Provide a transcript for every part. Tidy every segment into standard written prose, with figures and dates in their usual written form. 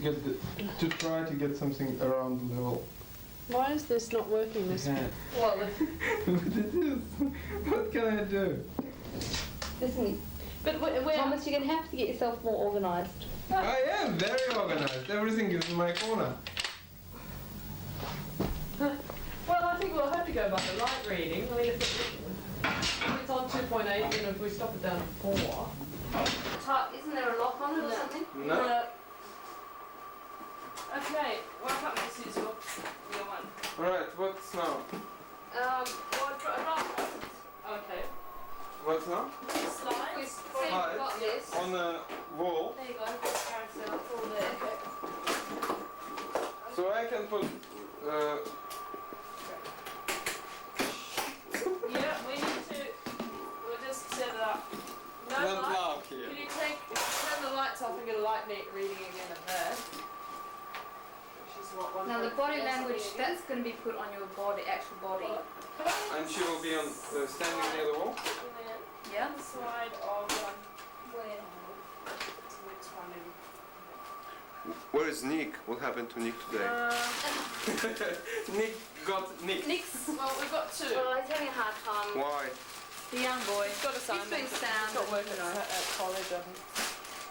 to get to try to get something around the level. Why is this not working this way? Well, But it is. What can I do? listen, But we're Thomas, you're going to have to get yourself more organised. I am very organized. Everything is in my corner. Well, I think we'll have to go by the light reading. I mean, if it's on 2.8, and if we stop it down to 4. Isn't there a lock on it or something? No. Okay, work up this is your one. Alright, what's now? Okay. What's now? Slides. We've got this. On the wall. There you go. Carousel, it's all there. So I can put. Yeah, we need to. We'll just set it up. No Not light. now here. Can you turn the lights off and get a light reading again of there? Which is what Now the body language, that's going to be put on your body, actual body. And she will be on standing near the wall. Yeah? The slide of Where? which one? Where is Nick? What happened to Nick today? Nick got Nick. Nick's, Well, we've got two. well, he's having a hard time. Why? The young boy. He's got assignments. doing sound. He's got work and, at college,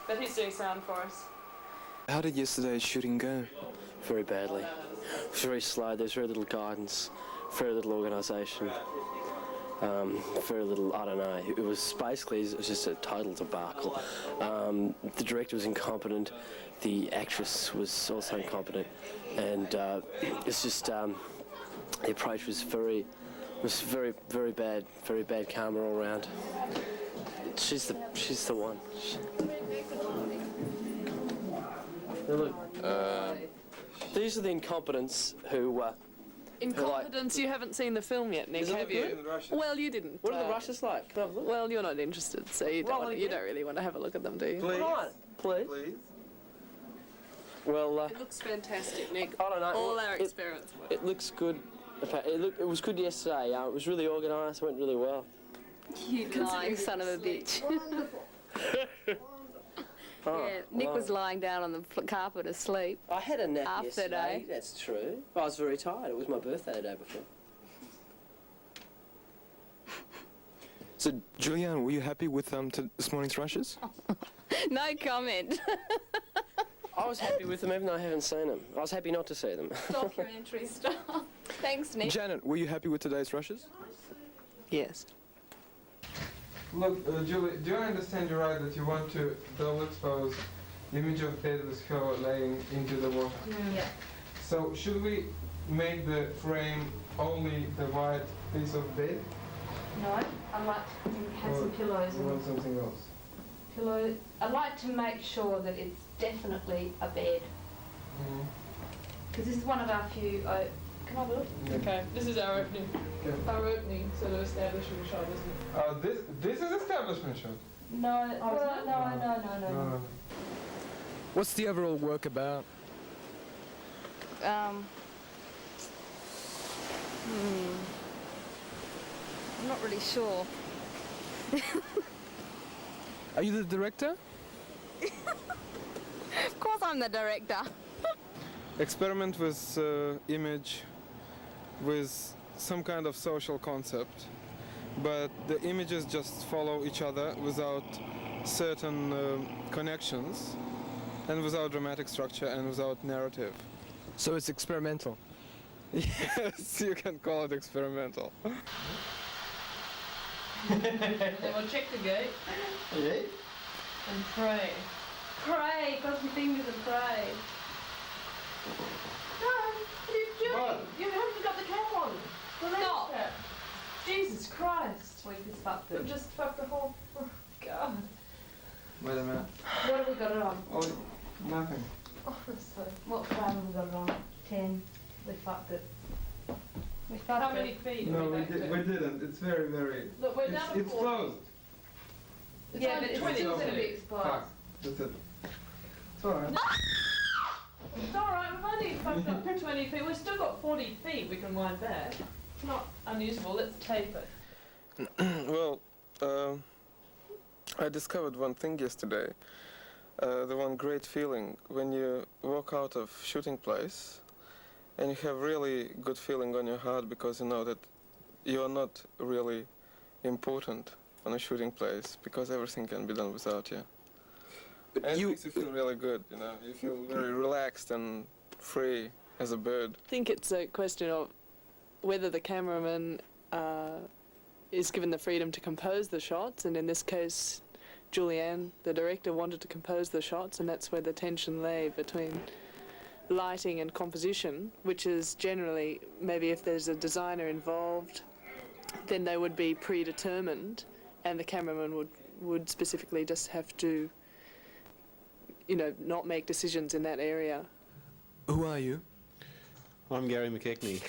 but he's doing sound for us. How did yesterday's shooting go? Very badly. It was very slow. There's very little guidance, very little organisation, very little, I don't know. It was basically, it was just a total debacle. The director was incompetent. The actress was also incompetent. And it's just, the approach was very bad camera all around. She's the one. Look, these are the incompetents who. Incompetence, you haven't seen the film yet, Nick, Does it have look you? good? Well, you didn't. What are the Russians like? Can I have a look? Well, you're not interested, so you Well, don't really want to have a look at them, do you? Please. Please. Please. Well, It looks fantastic, Nick. I don't know. All Well, our experiments work. It looks good. It was good yesterday. It was really organised. It went really well. You lying son of a bitch. Oh, Yeah, Nick wow. was lying down on the carpet asleep. I had a nap After yesterday. day. That's true. I was very tired. It was my birthday the day before. So, Julianne, were you happy with this morning's rushes? No comment. I was happy with them even though I haven't seen them. I was happy not to see them. Documentary stuff. Thanks, Nick. Janet, were you happy with today's rushes? Yes. Look, Julie, do I understand you right that you want to double expose image of bed with her laying into the water? Yeah. So should we make the frame only the white piece of bed? No, I'd like to have some pillows You and want something else? pillows. I'd like to make sure that it's definitely a bed. Because this is one of our few... can I have a look? Okay, this is our opening. Okay. Our opening sort of establishment shot, isn't it? This is establishment shot. No, well, no. What's the overall work about? I'm not really sure. Are you the director? Of course I'm the director. Experiment with image with some kind of social concept, but the images just follow each other without certain connections and without dramatic structure and without narrative. So it's experimental. Yes, you can call it experimental. Then we'll check the gate and pray. Pray, cross your fingers and pray. No, what are you doing? What? You haven't got the cap on. The lens Stop. cap. Jesus Christ. We've just fucked We've it. just fucked the whole... Oh, God. Wait a minute. What have we got it on? Oh, nothing. Honestly. What frame have we got it on? 10. We fucked it. We fucked How it. many feet No, are we we back to? didn't. It's very, very... Look, we're down to It's 4. closed. It's Yeah, only but it's 20 still going to be feet. exposed. Fuck. That's it. It's alright. It's alright, we've only fucked up 20 feet. We've still got 40 feet we can wind back. It's not unusable. Let's tape it. Well, I discovered one thing yesterday. the one great feeling when you walk out of shooting place and you have really good feeling on your heart because you know that you are not really important on a shooting place because everything can be done without you. And it makes you feel really good, you know. You feel very relaxed and free as a bird. I think it's a question of whether the cameraman is given the freedom to compose the shots, and in this case Julianne, the director, wanted to compose the shots, and that's where the tension lay between lighting and composition, which is generally, maybe if there's a designer involved, then they would be predetermined, and the cameraman would specifically just have to, you know, not make decisions in that area. Who are you? I'm Gary McKechnie.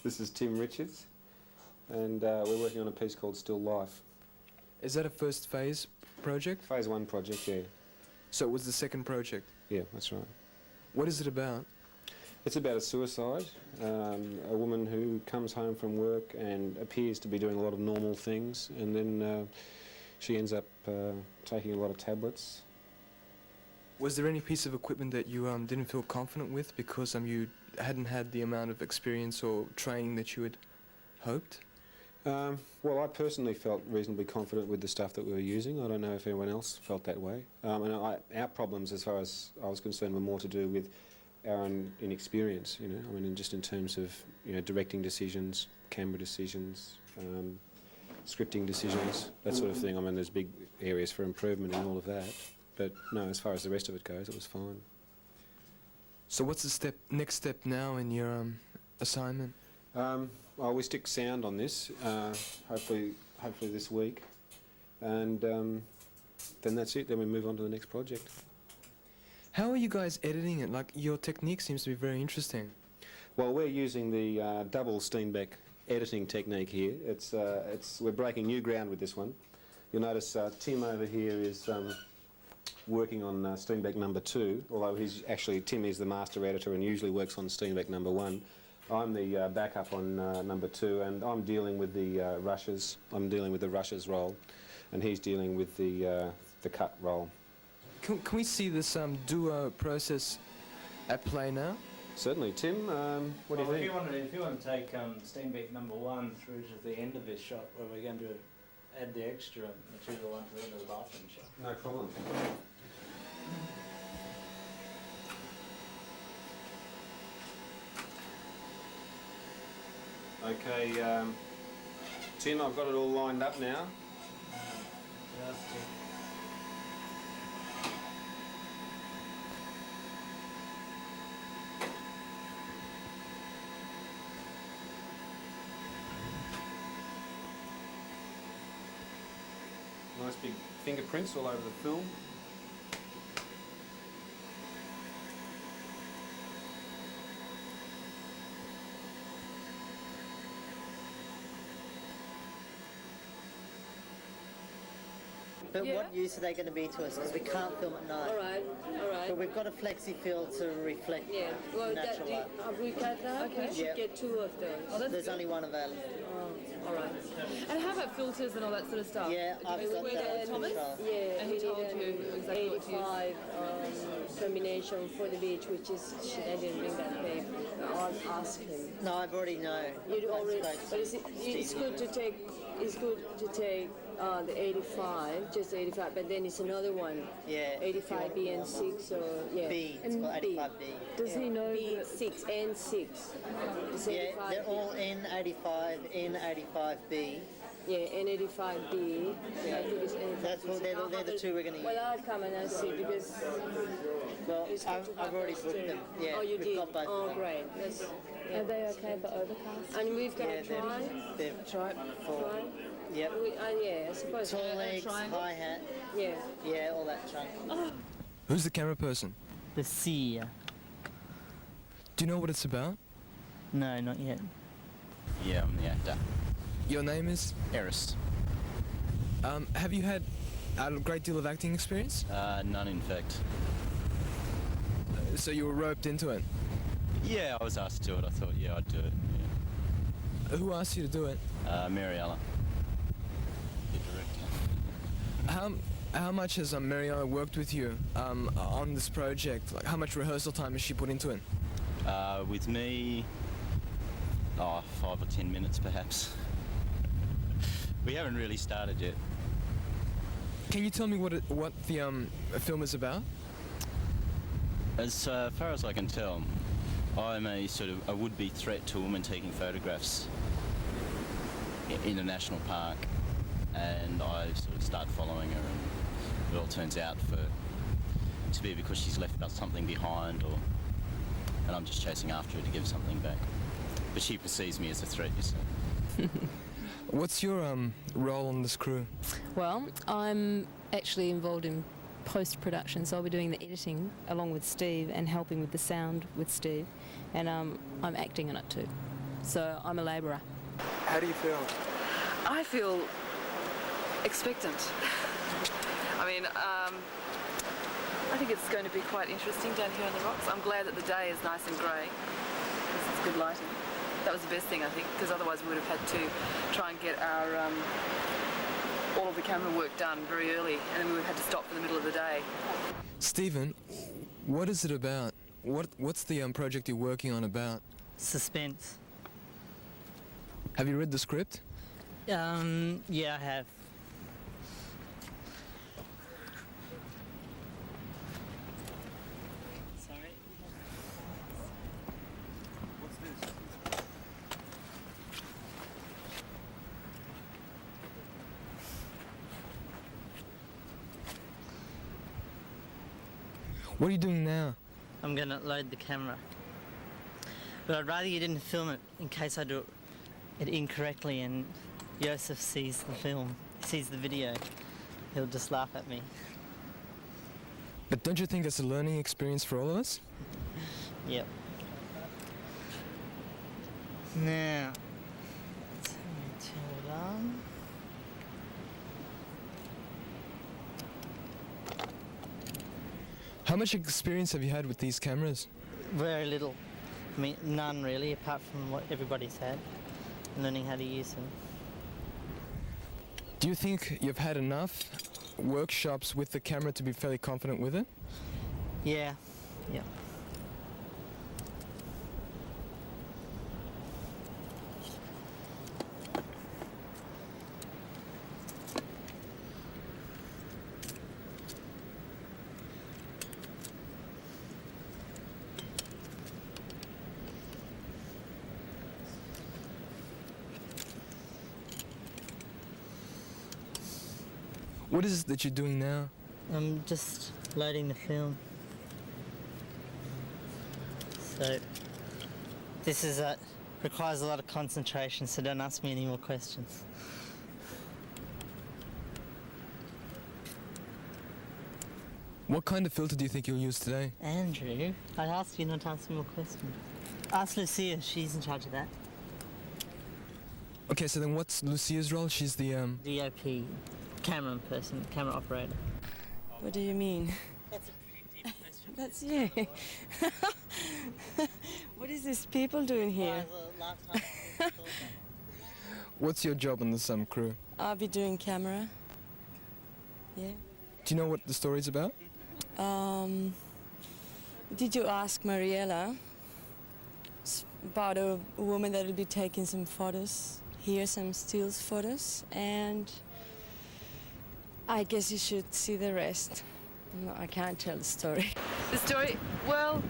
This is Tim Richards, and we're working on a piece called Still Life. Is that a first phase project? Phase 1 project, yeah. So it was the second project? Yeah, that's right. What is it about? It's about a suicide, a woman who comes home from work and appears to be doing a lot of normal things, and then she ends up taking a lot of tablets. Was there any piece of equipment that you didn't feel confident with because you hadn't had the amount of experience or training that you had hoped? Well, I personally felt reasonably confident with the stuff that we were using. I don't know if anyone else felt that way. Our problems, as far as I was concerned, were more to do with our own inexperience, you know. I mean, just in terms of, you know, directing decisions, camera decisions, scripting decisions, that sort of thing. I mean, there's big areas for improvement in all of that. But no, as far as the rest of it goes, it was fine. So what's the next step now in your assignment? Well, we stick sound on this, hopefully this week, and then that's it. Then we move on to the next project. How are you guys editing it? Like, your technique seems to be very interesting. Well, we're using the double Steenbeck editing technique here. We're breaking new ground with this one. You'll notice Tim over here is working on Steenbeck number 2, although Tim is the master editor and usually works on Steenbeck number 1. I'm the backup on number 2, and I'm dealing with the rushes. I'm dealing with the rushes roll, and he's dealing with the cut roll. Can we see this duo process at play now? Certainly. Tim, what do you think? If you want to take Steenbeck number 1 through to the end of this shot, where we're going to add the extra material onto the end of the bathroom shot. No problem. Okay, Tim, I've got it all lined up now. Nice big fingerprints all over the film. But what use are they going to be to us? Because we can't film at night. All right. But we've got a flexi field to reflect natural light. Have we got that? Okay. We should get 2 of those. There's only one available. All right. And how about filters and all that sort of stuff? Yeah, I've got that. Thomas? Yeah, And he told you exactly what to use? 85 combination for the beach, which is, I didn't bring that paper. I'll ask him. No, I've already know. You already, That's but it's good to take the 85, just 85, but then it's another one. Yeah. 85B and 6, or yeah. B, it's called 85B. Does he know B6 and 6? Yeah, they're all N85, N85B. Yeah, N85B. Yeah. I think it's N85B. That's what they're the 2 we're going to use. Well, I'll come and I'll see because. Well, I've already booked them. Yeah, oh, you we've did? got both Oh, of them. great. Are they okay for overcast? And we've got a try. They've tried for. Yep. Yeah, I suppose. Tall legs, high hat. Yeah. Yeah, all that junk. Who's the camera person? The sea. Do you know what it's about? No, not yet. Yeah, I'm the actor. Your name is? Eris. Have you had a great deal of acting experience? None, in fact. So you were roped into it? Yeah, I was asked to do it. I thought, yeah, I'd do it. Yeah. Who asked you to do it? Mary Ella, the director. How much has Mariana worked with you on this project? Like, how much rehearsal time has she put into it? With me, 5 or 10 minutes perhaps. We haven't really started yet. Can you tell me what the film is about? As far as I can tell, I'm a sort of a would-be threat to a woman taking photographs in a national park, and I sort of start following her, and it all turns out to be because she's left us something behind, and I'm just chasing after her to give something back. But she perceives me as a threat, you see. What's your role on this crew? Well, I'm actually involved in post-production, so I'll be doing the editing along with Steve and helping with the sound with Steve, and I'm acting in it too. So I'm a labourer. How do you feel? I feel expectant. I mean, I think it's going to be quite interesting down here on the rocks. I'm glad that the day is nice and grey, because it's good lighting. That was the best thing, I think, because otherwise we would have had to try and get our all of the camera work done very early, and then we would have had to stop for the middle of the day. Stephen, what is it about? What's the project you're working on about? Suspense. Have you read the script? Yeah, I have. Sorry. What's this? What are you doing now? I'm gonna load the camera. But I'd rather you didn't film it in case I do it incorrectly and Joseph sees the film, sees the video. He'll just laugh at me. But don't you think that's a learning experience for all of us? Yep. Now, let's turn it on. How much experience have you had with these cameras? Very little. I mean, none really, apart from what everybody's had, learning how to use them. Do you think you've had enough workshops with the camera to be fairly confident with it? Yeah, yeah. What is it that you're doing now? I'm just loading the film. So, this is requires a lot of concentration, so don't ask me any more questions. What kind of filter do you think you'll use today? Andrew, I asked you not to ask me more questions. Ask Lucia, she's in charge of that. Okay, so then what's Lucia's role? She's the DOP, camera person, camera operator. What do you mean? That's a pretty deep question. That's you. What is this people doing here? What's your job on the crew? I'll be doing camera. Yeah. Do you know what the story's about? Did you ask Mariella? It's about a woman that will be taking some photos here, some stills photos, and I guess you should see the rest. No, I can't tell the story. The story, well,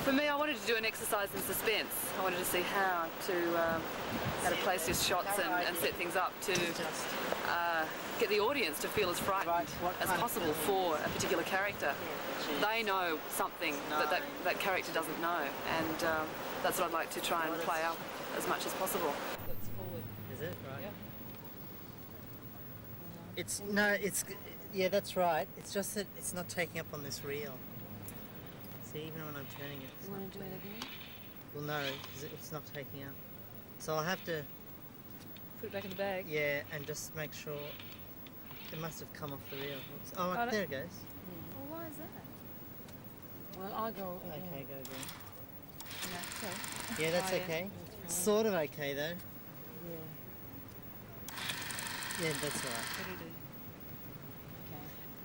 for me, I wanted to do an exercise in suspense. I wanted to see how to place his shots and set things up to get the audience to feel as frightened as possible for a particular character. They know something that character doesn't know, and that's what I'd like to try and play up as much as possible. That's forward. Is it? Right. Yeah. Yeah, that's right. It's just that it's not taking up on this reel. See, even when I'm turning it. You want to do it again? Well, no, because it's not taking up. So I'll have to put it back in the bag. Yeah, and just make sure it must have come off the reel. Oops. Oh, there it goes. Well, why is that? Well, I'll go again. Okay, go again. That's it. Yeah, that's okay. Sort of okay though. Yeah. Yeah, that's all right.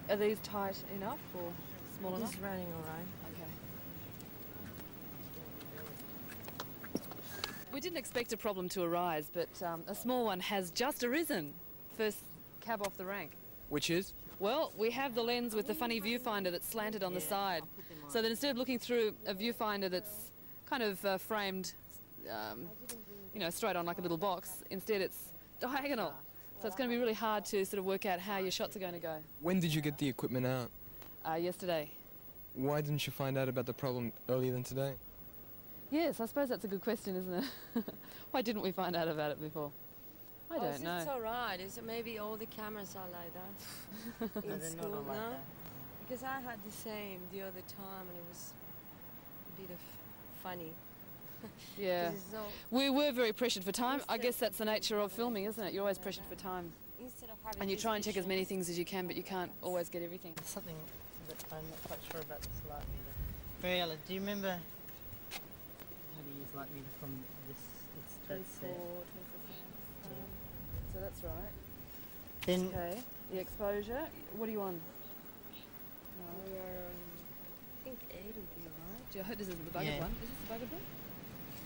Are these tight enough or small enough? It's running all right. Okay. We didn't expect a problem to arise, but a small one has just arisen. First cab off the rank. Which is? Well, we have the lens with the funny viewfinder that's slanted on the side. So that instead of looking through a viewfinder that's kind of framed, you know, straight on like a little box, instead it's diagonal. So it's going to be really hard to sort of work out how your shots are going to go. When did you get the equipment out? Yesterday. Why didn't you find out about the problem earlier than today? Yes, I suppose that's a good question, isn't it? Why didn't we find out about it before? I don't know. It's all right. Is it maybe all the cameras are like that in No, they're school not all like now? that. Because I had the same the other time, and it was a bit of funny. Yeah. 'Cause it's all- We were very pressured for time. I guess that's the nature of filming, isn't it? You're always pressured for time. Instead of having And you this try and check as many visual- things as you can, but you can't always get everything. There's something that I'm not quite sure about this light meter. Mariella, do you remember how to use light meter from this? That's there. 24 frames. So that's right. Then Okay. The exposure. What are you on? We are, I think 8 would be alright. I hope this isn't the buggered Yeah. one. Is this the buggered one?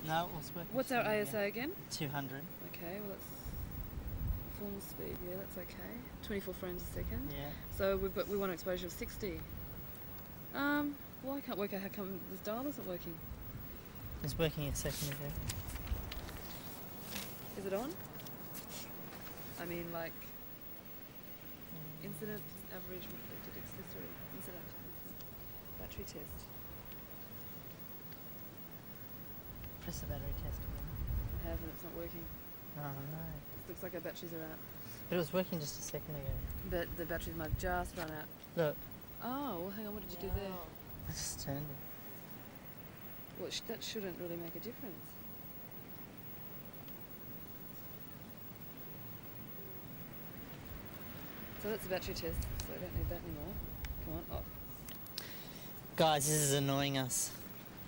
no, it was working. What's our fine, yeah. ASA again? 200. Okay, well that's full speed. Yeah, that's okay. 24 frames a second. Yeah. So we want an exposure of 60. Well, I can't work out how come this dial isn't working. It's working a second ago. Is it on? I mean, like incident, average, reflected accessory, incident, battery test. Press the battery test again. I have, and it's not working. Oh no. It looks like our batteries are out. But it was working just a second ago. But the batteries might just run out. Look, Oh, well, hang on. What did you do there? I just turned it. Well, that shouldn't really make a difference. So that's the battery test. So I don't need that anymore. Come on, off. Guys, this is annoying us.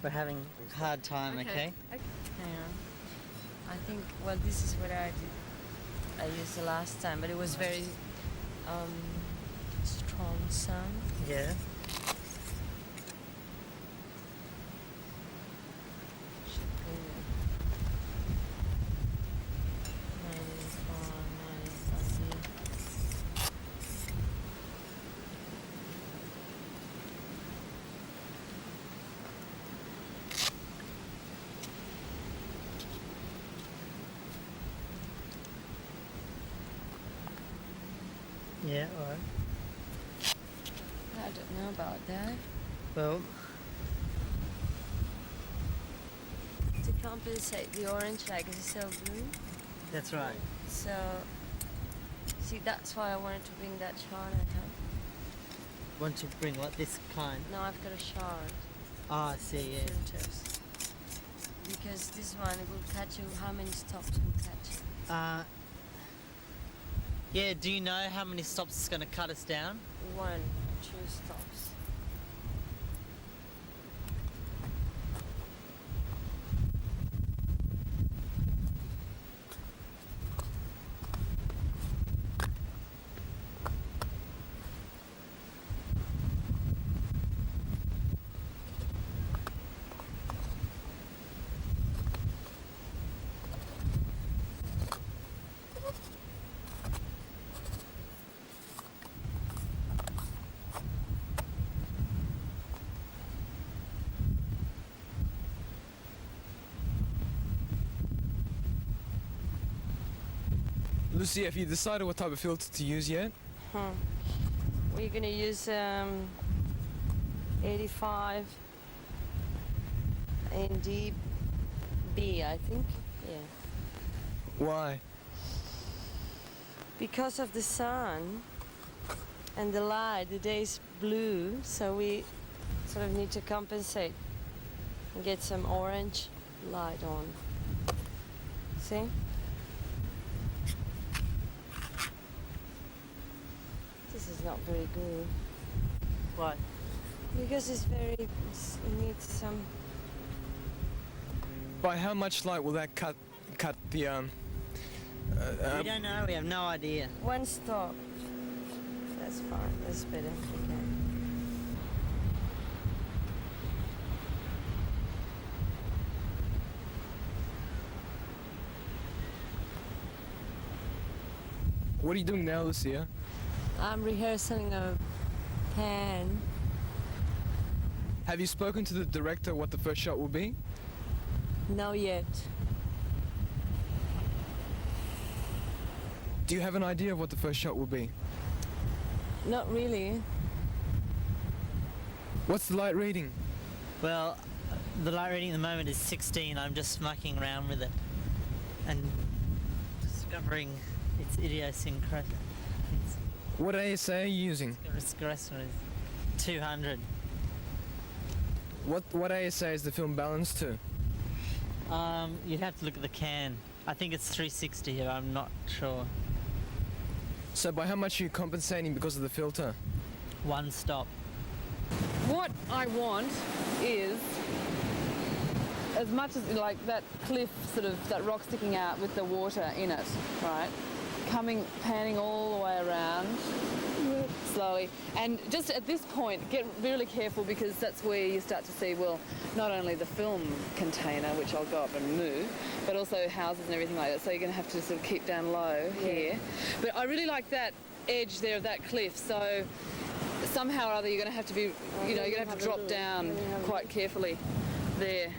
We're having a hard time, okay? Hang on. I think, well, this is what I did. I used the last time, but it was very strong sound. Yeah. Should bring it. 94, 95. Yeah, alright. I don't know about that. Well, To compensate the orange light, because it's so blue. that's right. So, see, that's why I wanted to bring that shard I have. Want to bring what, this kind? Now I've got a shard. Ah, I see, yeah. Filters. Because this one will catch you, how many stops will catch you? Yeah, do you know how many stops it's going to cut us down? 1, 2 stops. Lucy, have you decided what type of filter to use yet? We're gonna use 85 NDB, I think. Yeah. Why? Because of the sun and the light, the day's blue, so we sort of need to compensate and get some orange light on. See? This is not very good. Why? Because it needs some. By how much light will that cut the we don't know, we have no idea. 1 stop. That's fine. That's better. Okay. What are you doing now, Lucia? I'm rehearsing a pan. Have you spoken to the director what the first shot will be? No yet. Do you have an idea of what the first shot will be? Not really. What's the light reading? Well, the light reading at the moment is 16. I'm just mucking around with it and discovering its idiosyncrasy. What ASA are you using? Its 200. What ASA is the film balanced to? You'd have to look at the can. I think it's 360 here, I'm not sure. So by how much are you compensating because of the filter? One stop. What I want is, as much as like that cliff, sort of that rock sticking out with the water in it, right? Panning all the way around, slowly. And just at this point, get really careful because that's where you start to see, well, not only the film container, which I'll go up and move, but also houses and everything like that. So you're going to have to sort of keep down low here. But I really like that edge there of that cliff. So somehow or other you're going to have to be, you know, you're going to have to drop down quite carefully there.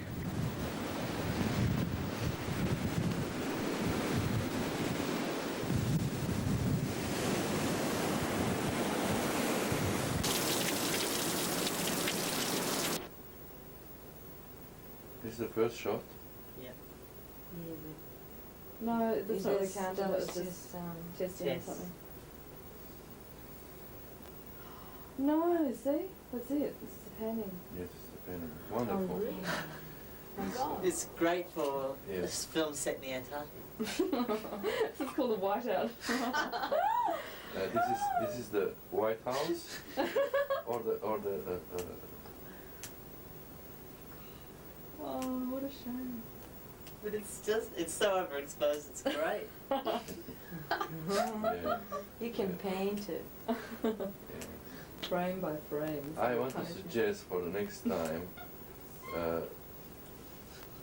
This is the first shot. Yeah. No, that's not really counting. That was It's just testing or Yes. something. No, see? That's it. This is the panning. Yes, it's the panning. Wonderful. It's great for Yes. this film set in the Antarctic. This is called a whiteout. This is the White House or the Oh, what a shame. But it's so overexposed, it's great. yeah. You can paint it. Frame by frame. I want to suggest for the next time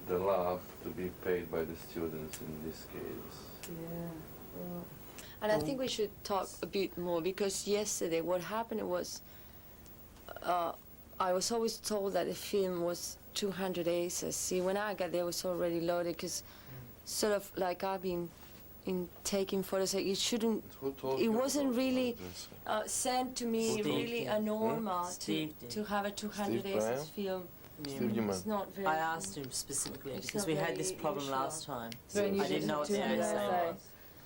the lab to be paid by the students in this case. Yeah. Well. And I think we should talk a bit more because yesterday what happened was I was always told that the film was 200 aces. See, when I got there, it was already loaded because sort of like I've been taking photos, like it shouldn't, it wasn't really sent to me Steve really did. a normal Steve did. to have a 200 Steve aces Bryan? film. Steve Newman. It's not very. I asked him specifically It's because not we had very this problem usual. last time. So you I didn't know what the 200 ASA ASA. was.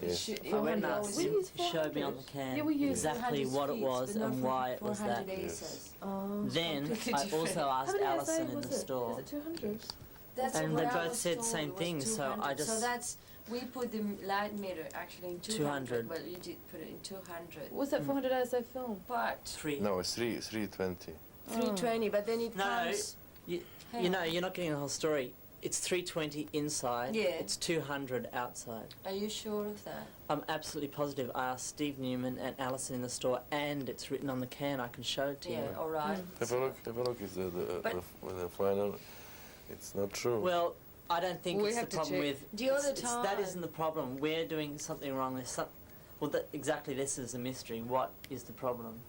Yes. I went and asked him, he showed me on the can Yeah, we used exactly 400 what it feet, was but not and why it was 400 that. aces. Oh. Then Completely I different. also How asked many Alison ASA in was the it? store. Is it 200? That's And what they I both was said the told same was thing, so 200. I just- So that's, we put the light meter actually in 200. Well, you did put it in 200. Was that 400 ASA film? But Three. No, it's 320. 320, but then it No, comes. you know, you're not getting the whole story. It's 320 inside, Yeah. it's 200 outside. Are you sure of that? I'm absolutely positive. I asked Steve Newman and Alison in the store, and it's written on the can. I can show it to Yeah, you. all right. Have a look. It's the final. It's not true. Well, I don't think We it's have the to problem check. with... The other that time- isn't the problem. We're doing something wrong. There's some... Well, exactly this is a mystery. What is the problem?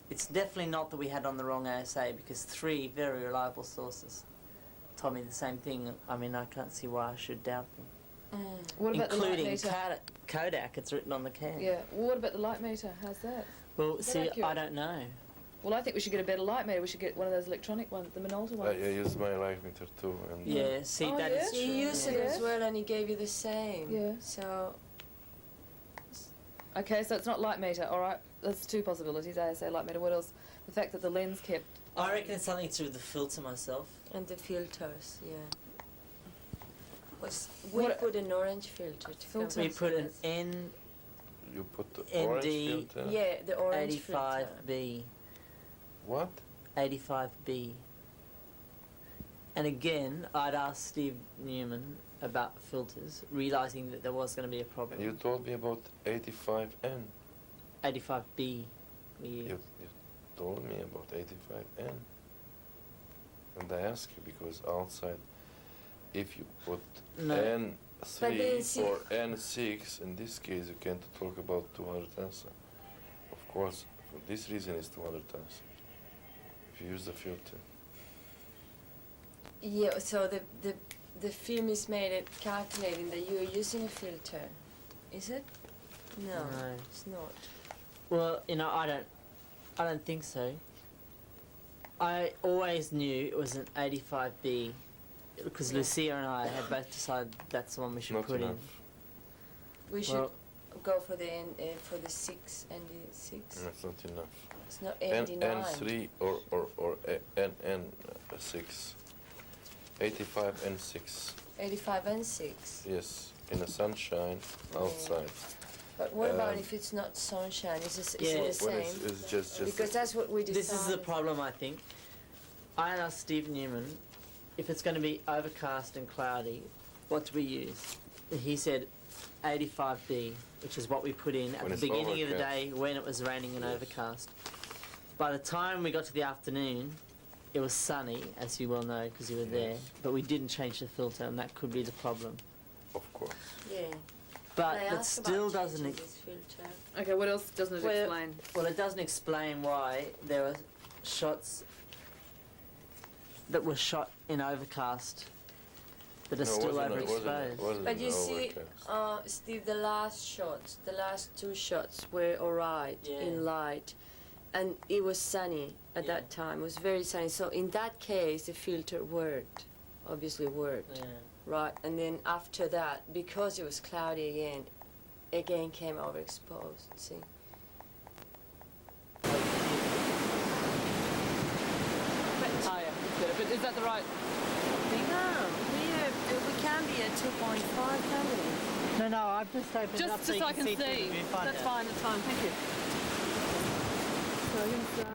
It's definitely not that we had on the wrong ASA, because 3 very reliable sources told me the same thing. I mean, I can't see why I should doubt them. What about the light Including meter? Kodak, it's written on the can. Yeah. Well, what about the light meter? How's that? Well, Is that see, accurate? I don't know. Well, I think we should get a better light meter. We should get one of those electronic ones, the Minolta I ones. use my light meter too. And, Yeah, see, Oh, that yeah? is So you true. used it as well and he gave you the same. Yeah. So, Okay, so it's not light meter. All right. That's 2 possibilities. ASA light meter. What else? The fact that the lens kept. I reckon it's something to do with the filter myself. and the filters, yeah. We What- put an orange filter to Filter. come We in. put an N you put the ND orange filter. Yeah, the orange filter. 85B. What? 85B. And again, I'd asked Steve Newman about filters, realising that there was going to be a problem. You told me about 85N. 85B. we use. You told me about 85N. And I ask you because outside, if you put No. N3 or N6, in this case you can't talk about 200 tensor. Of course, for this reason it's 200 tensor. If you use the filter. Yeah, so the film is made at calculating that you are using a filter, is it? No, No. it's not. Well, you know, I don't think so. I always knew it was an 85B because Lucia and I had both decided that's the one we should Not put enough. We should Well- go for the N6 and the 6. That's not enough. It's not ND9. N3 or N6. 85 N6. 85 and 6. Yes, in the sunshine outside. But what about Um, if it's not sunshine? Is it Yeah. the Well, same? it's just Because that's what we decided. This is the problem, I think. I asked Steve Newman, if it's going to be overcast and cloudy, what do we use? He said 85B, which is what we put in at When the it's beginning of the overcast. day when it was raining and overcast. By the time we got to the afternoon, it was sunny, as you well know, because you were there, but we didn't change the filter, and that could be the problem. Of course. Yeah. But I it asked still about doesn't... changing this filter. Okay, what else doesn't it Well- explain? Well, it doesn't explain why there were shots that were shot in overcast that are No, still wasn't overexposed. But you see, overcast. Steve, the last two shots were alright Yeah. in light, and it was sunny at that time. It was very sunny. So in that case, the filter worked, obviously worked, Yeah. right? And then after that, because it was cloudy again came overexposed. See? Oh yeah, but is that the right? No, we can be at 2.5, can we? No, I've just opened it up Just so I can see. through the viewfinder. That's fine. Thank you. So,